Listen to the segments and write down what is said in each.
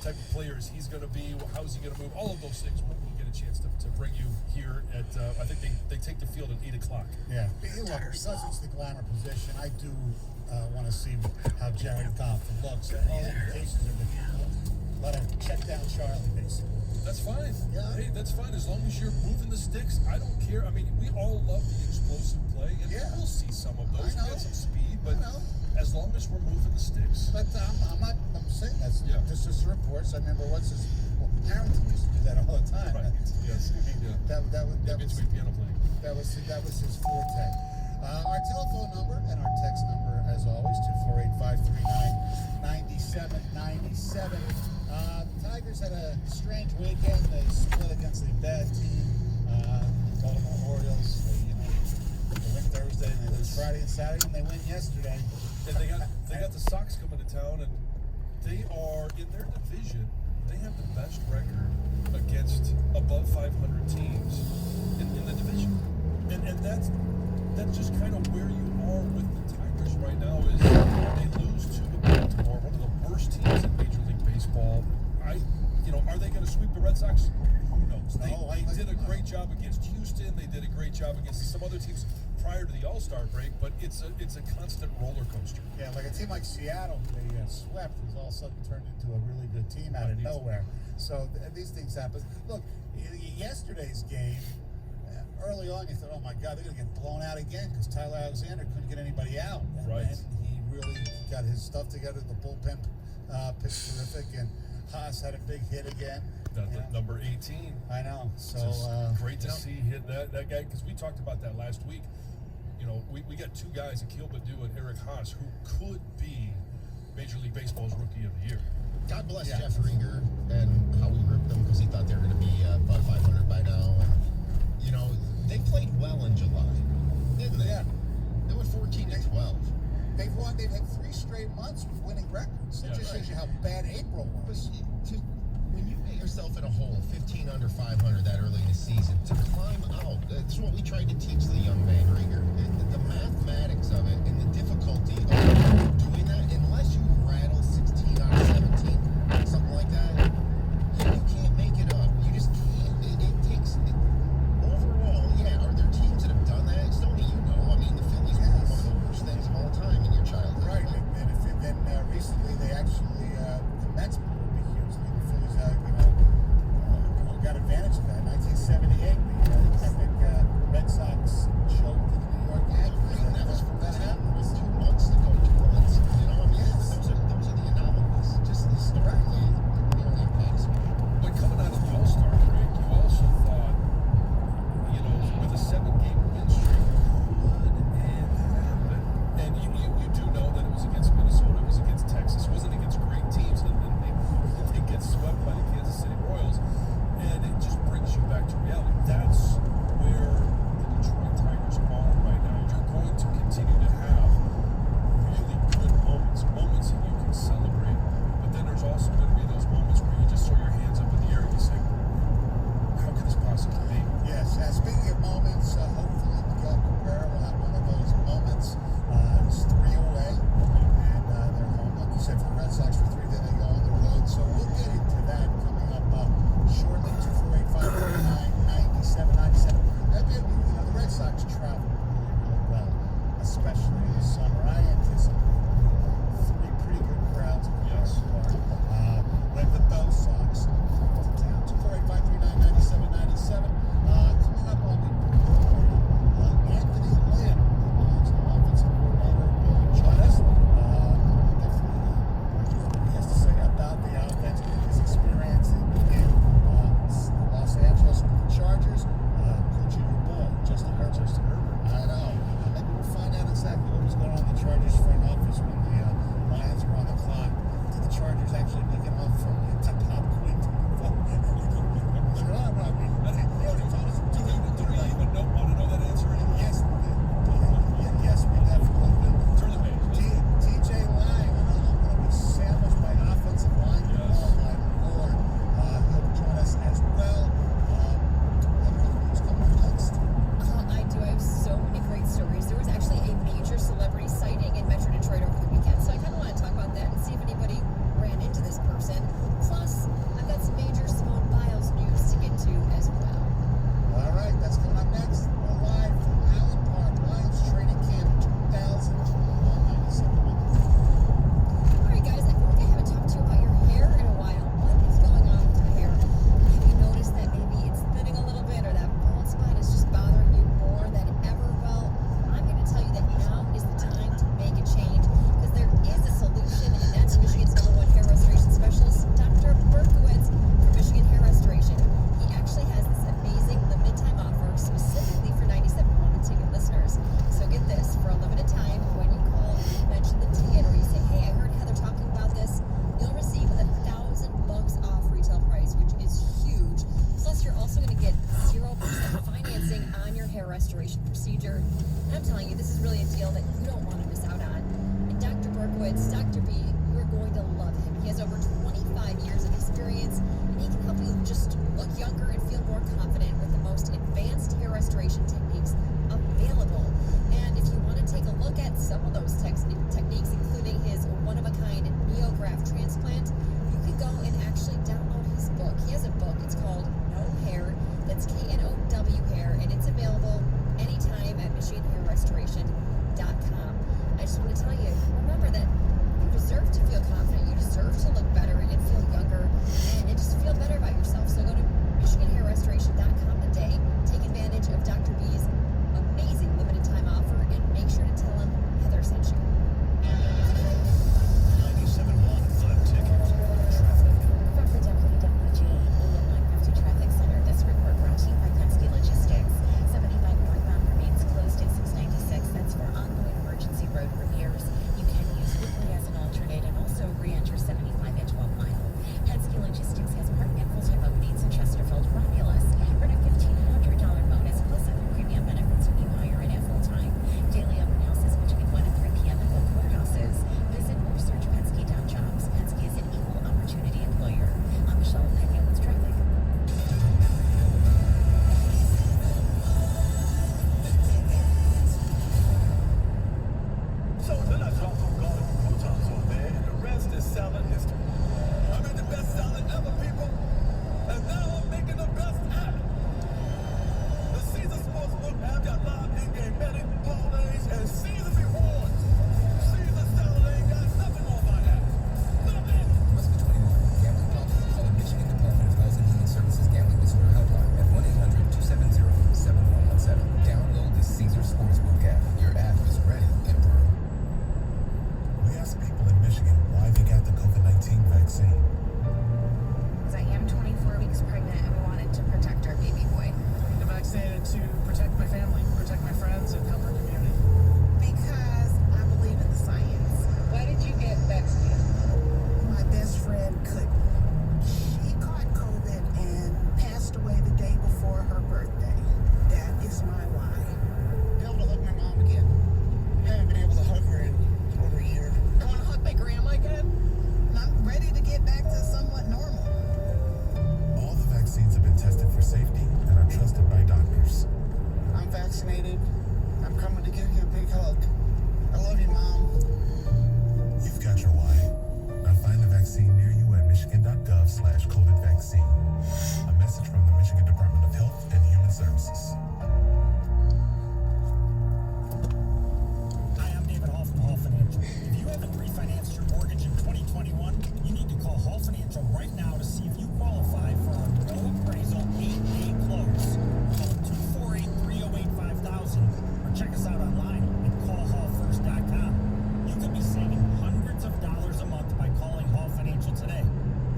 type of player is he's going to be, how is he going to move, all of those things. We'll get a chance to bring you here at, I think they take the field at 8 o'clock. Yeah. Look, because it's the glamour position, I do want to see how Jared Goff looks. All indications are that let him check down Charlie, basically. That's fine. Yeah. Hey, that's fine. As long as you're moving the sticks, I don't care. I mean, we all love the explosive play, and we'll see some of those. We got some speed, but as long as we're moving the sticks. But I'm saying that's just reports. I remember Harrington used to do that all the time. Right. Yes. I mean, that was piano playing. That was his forte. Our telephone number and our text number, as always, 248-539-9797. The Tigers had a strange weekend. They split against a bad team, the Baltimore Orioles. They win Thursday, and they lose Friday and Saturday, and they win yesterday. And they got the Sox coming to town, and they are in their division. They have the best record against above 500 teams in the division, and that's just kind of where you are with the Tigers right now. Is they lose to Baltimore, one of the worst teams in Major League Baseball. Are they going to sweep the Red Sox? Who knows? They did a great job against Houston. They did a great job against some other teams prior to the All-Star break, but it's a constant roller coaster. Yeah, like a team like Seattle, who they swept, has all of a sudden turned into a really good team out of nowhere. So these things happen. Look, yesterday's game, early on, you thought, oh my God, they're going to get blown out again because Tyler Alexander couldn't get anybody out. Right. And he really got his stuff together. The bullpen pitched terrific, and Haas had a big hit again. Number 18. I know. So great to see hit that guy, because we talked about that last week. We got two guys, Akil Baddoo and Eric Haas, who could be Major League Baseball's Rookie of the Year. God bless Jeff Rieger and how he ripped them, because he thought they were going to be above 500 by now. And, they played well in July, didn't they? Yeah. They went 14-12. They've had 3 straight months with winning records. It just shows you how bad April was. When you get yourself in a hole 15 under 500 that early in the season, to climb out, that's what we tried to teach the young man, Rieger. The mathematics of it and the difficulty of doing that, unless you rattle 16 out of 17, something like that, you can't make it up. You just can't. It takes... Overall, are there teams that have done that? It's only I mean, the Phillies were one of the worst things of all time in your childhood. Right, and then recently they actually, the Mets were big huge. The Phillies, got advantage of that. 1978, the epic Red Sox choked the New York Yankees. That was 14 with 2 months to go, 2 months.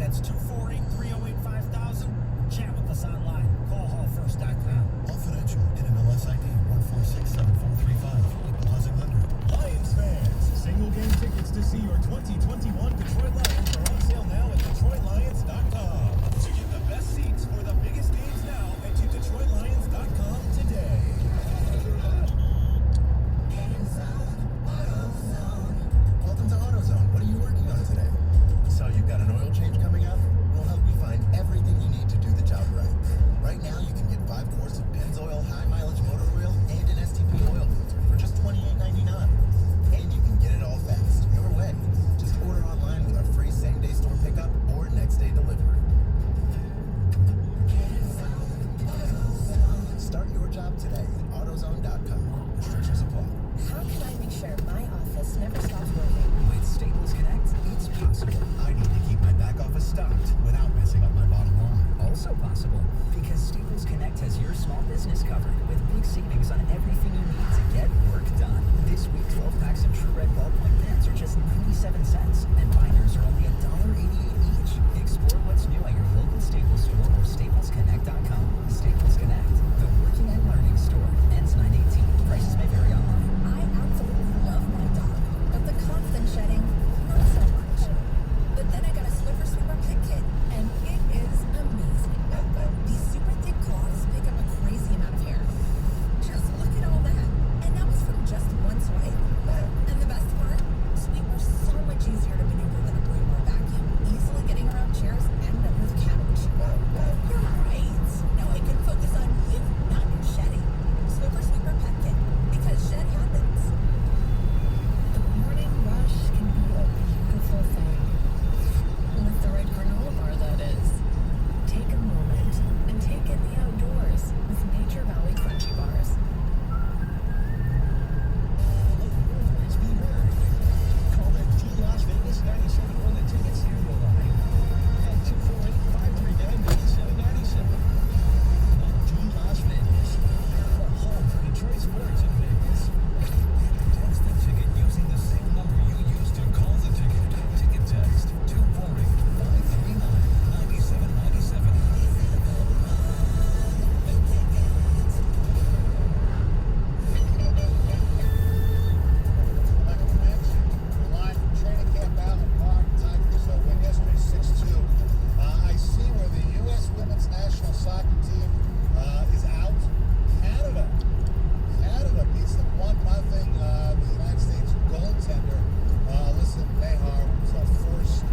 That's 248-308-5000. Chat with us online. Callhallfirst.com. Confidential. NMLS ID 1467435. Equal housing lender. Lions fans, single game tickets to see your 2021 Detroit Lions are on sale now at DetroitLions.com. To get the best seats for the biggest games now, head to DetroitLions.com today. Welcome to AutoZone. What are you working on today? So you've got an oil change coming up? We'll help you find everything you need to do the job right. Right now, you can get 5 quarts of Pennzoil high mileage motor oil and an STP oil filter for just $28.99. And you can get it all fast, your way. Just order online with our free same-day store pickup or next-day delivery. Start your job today at AutoZone.com. Restrictions apply. How can I make sure my office never stops working? With Staples Connect, it's possible. I need to keep my back office stocked without messing up my bottom line. Also possible because Staples Connect has your small business covered with big savings on everything you need to get work done. This week, 12 packs of True Red ballpoint pens are just 97 cents, and binders are only $1.88 each. Explore what's new at your local Staples store or staplesconnect.com. Staples Connect, the working and learning store. Ends 9/18. Prices may vary online. I absolutely love my dog, but the constant shedding, not so much. But then I got a Sliver Sweeper pet kit, and it is amazing. These super thick cloths pick up a crazy amount of hair. Just look at all that. And that was from just one swipe. And the best part, Sweeper's so much easier to maneuver than a broom or vacuum, easily getting around chairs and under the couch. You're right. Now I can focus on you, not your shedding. Sliver Sweeper pet kit, because shed happens. The morning rush can be a beautiful thing. With the right granola bar, that is. Take a moment and take in the outdoors with Nature Valley Crunchy Bars. Let's be merry. Call the T Las Vegas 97 on the ticket serial line at 248-539-9797. T Las Vegas, the home for Detroit sports in Vegas. Text the ticket using the same number you used to call the ticket. Ticket text 248-539-9797. Like we mentioned, we're live from training camp Allen Park. Tigers win yesterday 6-2. I see where the U.S. women's national soccer team is out. Canada beats them 1-0. The United States goaltender, Alyssa Nehar, was forced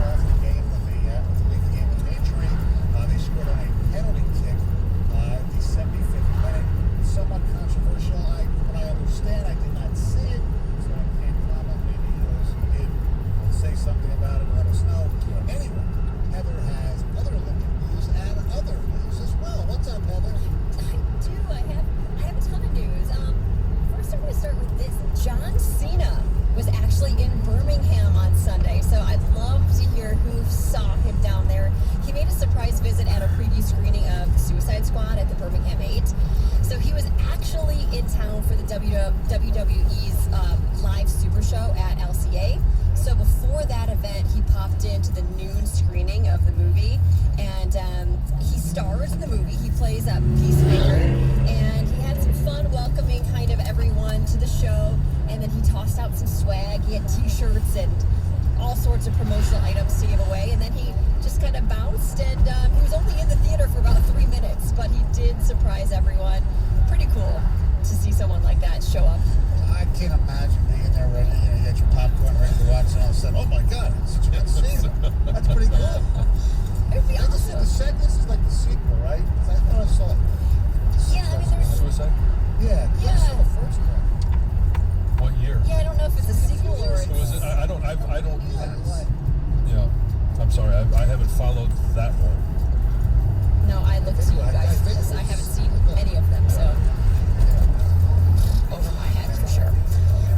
off the game to leave the game with an injury. They scored on a penalty kick at the 75th minute. Somewhat controversial. From what I understand, I did not see it, so I can't comment. Maybe yours did. Say something about it and let us know. Anyway, Heather has other Olympic news and other news as well. What's up, Heather? I have a ton of news. First I'm going to start with this. John Cena was actually in Birmingham on Sunday, so I'd love to hear who saw him down there. He made a surprise visit at a preview screening of The Suicide Squad at the Birmingham 8. So he was actually in town for the WWE's live Super Show at LCA. So before that event, he popped into the noon screening of the movie, and he stars in the movie. He plays a Peacemaker, and he had some fun welcoming kind of everyone to the show, and then he tossed out some swag. He had t-shirts and all sorts of promotional items to give away, and then he just kind of bounced, and he was only in the theater for about 3 minutes, but he did surprise everyone. Pretty cool to see someone like that show up. I can't imagine being there ready. You get your popcorn ready to watch, and all of a sudden, oh my God, it's John Cena. That's pretty cool. It would be awesome. This is like the sequel, right? 'Cause I thought I saw it. Yeah, I mean, there's... Suicide? Yeah, I Yeah. saw the first one. What year? Yeah, I don't know if it's a sequel or it's... Was it? I don't. Yeah, right. Yeah. I'm sorry. I haven't followed that one. No, I look to you guys because I haven't seen any of them, so... Over my head, for sure.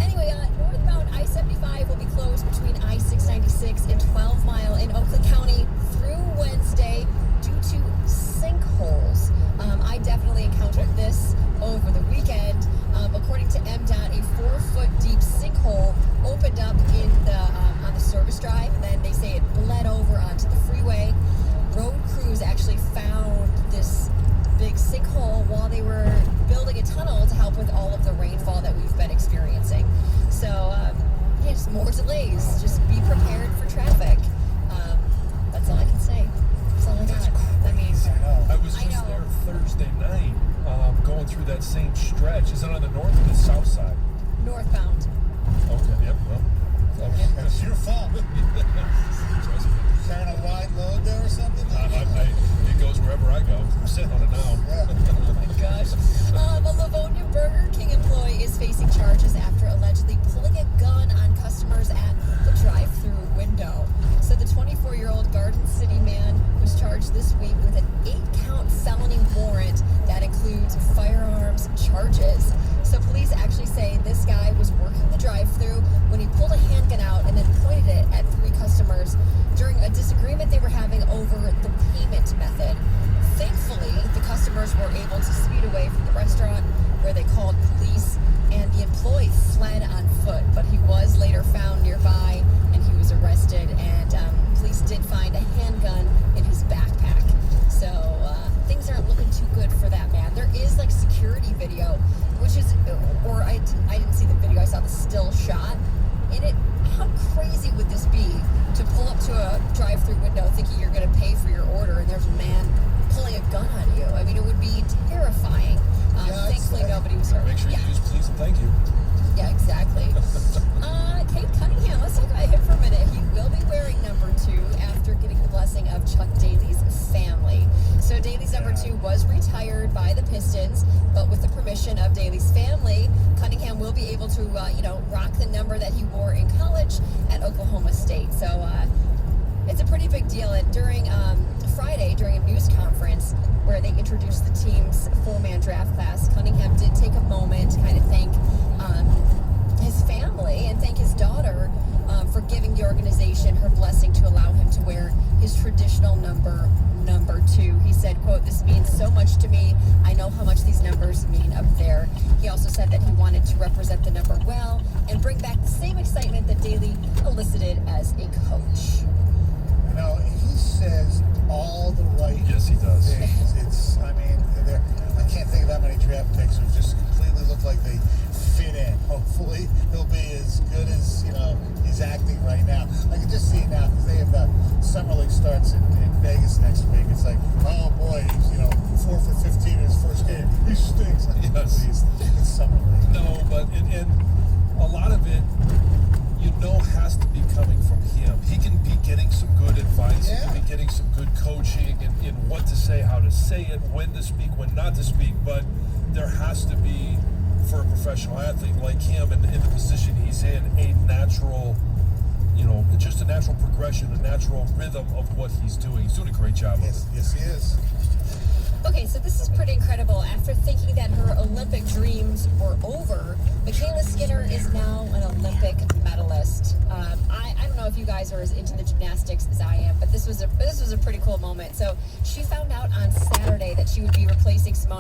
Anyway, northbound I-75 will be closed between I-696 and 12 Mile in Oakland County through Wednesday due to sinkholes. I definitely encountered this over the weekend. According to MDOT, a 4-foot deep sinkhole opened up in the on the service drive, and then they say it bled over onto the freeway. that same stretch. Is it on the north or the south side? Northbound. Okay. Yep. Well. That's your fault. Carrying a wide load there or something? It goes wherever I go. I'm sitting on it now. Yeah. Oh my gosh. A Livonia Burger King employee is facing charges after allegedly pulling a gun on customers at the drive-thru window. So the 24-year-old Garden City man was charged this week with an 8-count felony warrant that includes firearms charges. So police actually say this guy was working the drive-thru when he pulled a handgun out and then pointed it at 3 customers during a disagreement they were having over the payment method. Thankfully, the customers were able to speed away from the restaurant where they called police, and the employee fled on foot, but he was later found nearby and he was arrested, and police did find a handgun in his backpack. So things aren't looking too good for that man. There is like security video, which is, or I didn't see the video, I saw the still shot. In it, how crazy would this be to pull up to a drive-thru window thinking you're going to pay for your order and there's a man pulling a gun on you? I mean, it would be terrifying. Thankfully, nobody was hurt. Make sure you use please and thank you. Yeah, exactly. Cade Cunningham, let's talk about him for a minute. He will be wearing number 2 after getting the blessing of Chuck Daly's family. So Daly's number 2 was retired by the Pistons, but with the permission of Daly's family, Cunningham will be able to, rock the number that he wore in college at Oklahoma State. So it's a pretty big deal. And during Friday, during a news conference where they introduced the team's 4-man draft class, Cunningham did take a moment to kind of thank his family and thank his daughter for giving the organization her blessing to allow him to wear his traditional number 2. He said, quote, "This means so much to me. I know how much these numbers mean up there." He also said that he wanted to represent the number well and bring back the same excitement that Daly elicited as a coach. You know, he says all the right Yes, he does. things. I can't think of that many draft picks who just completely look like they fit in. Hopefully, he'll be as good as, he's acting right now. I can just see it now because they have the Summer League starts in Vegas next week. It's like, oh boy, he's, 4 for 15 in his first game. He stinks. Yes. It's Summer League. No, but and a lot of it, has to be coming from him. He can be getting some good advice. Yeah. He can be getting some good coaching in what to say, how to say it, when to speak, when not to speak. But there has to be, for a professional athlete like him in the position he's in, a natural, just a natural progression, a natural rhythm of what he's doing. He's doing a great job of it. Yes, he is. Okay, so this is pretty incredible. After thinking that her Olympic dreams were over, Michaela Skinner is now an Olympic medalist. I don't know if you guys are as into the gymnastics as I am, but this was a pretty cool moment. So she found out on Saturday that she would be replacing Simone